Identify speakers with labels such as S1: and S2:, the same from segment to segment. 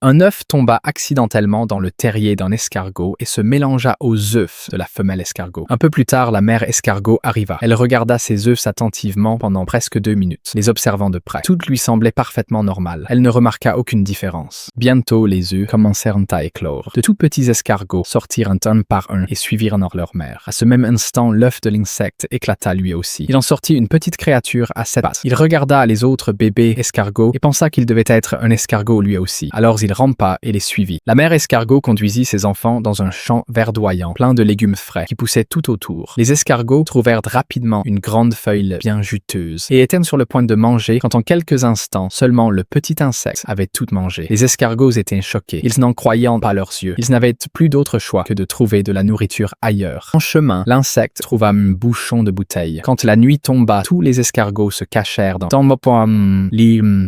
S1: Un œuf tomba accidentellement dans le terrier d'un escargot et se mélangea aux œufs de la femelle escargot. Un peu plus tard, la mère escargot arriva. Elle regarda ses œufs attentivement pendant presque 2 minutes, les observant de près. Tout lui semblait parfaitement normal. Elle ne remarqua aucune différence. Bientôt, les œufs commencèrent à éclore. De tout petits escargots sortirent un par un et suivirent leur mère. À ce même instant, l'œuf de l'insecte éclata lui aussi. Il en sortit une petite créature à 7 pattes. Il regarda les autres bébés escargots et pensa qu'il devait être un escargot lui aussi. Alors il rampa et les suivit. La mère escargot conduisit ses enfants dans un champ verdoyant, plein de légumes frais, qui poussaient tout autour. Les escargots trouvèrent rapidement une grande feuille bien juteuse et étaient sur le point de manger quand en quelques instants, seulement le petit insecte avait tout mangé. Les escargots étaient choqués. Ils n'en croyaient pas leurs yeux. Ils n'avaient plus d'autre choix que de trouver de la nourriture ailleurs. En chemin, l'insecte trouva un bouchon de bouteille. Quand la nuit tomba, tous les escargots se cachèrent dans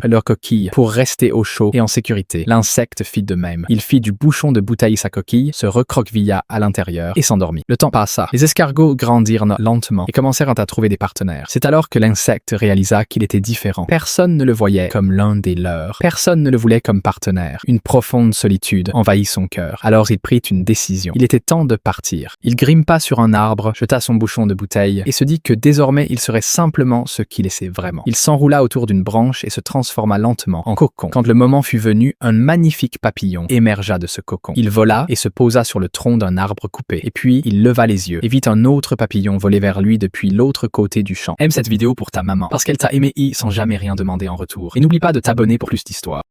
S1: leur coquille pour rester au chaud et en sécurité. L'insecte fit de même. Il fit du bouchon de bouteille sa coquille, se recroquevilla à l'intérieur et s'endormit. Le temps passa. Les escargots grandirent lentement et commencèrent à trouver des partenaires. C'est alors que l'insecte réalisa qu'il était différent. Personne ne le voyait comme l'un des leurs. Personne ne le voulait comme partenaire. Une profonde solitude envahit son cœur. Alors il prit une décision. Il était temps de partir. Il grimpa sur un arbre, jeta son bouchon de bouteille et se dit que désormais il serait simplement ce qu'il était vraiment. Il s'enroula autour d'une branche et se transforma lentement en cocon. Quand le moment fut venu, un magnifique papillon émergea de ce cocon. Il vola et se posa sur le tronc d'un arbre coupé. Et puis, il leva les yeux et vit un autre papillon voler vers lui depuis l'autre côté du champ. Aime cette vidéo pour ta maman, parce qu'elle t'a aimé sans jamais rien demander en retour. Et n'oublie pas de t'abonner pour plus d'histoires.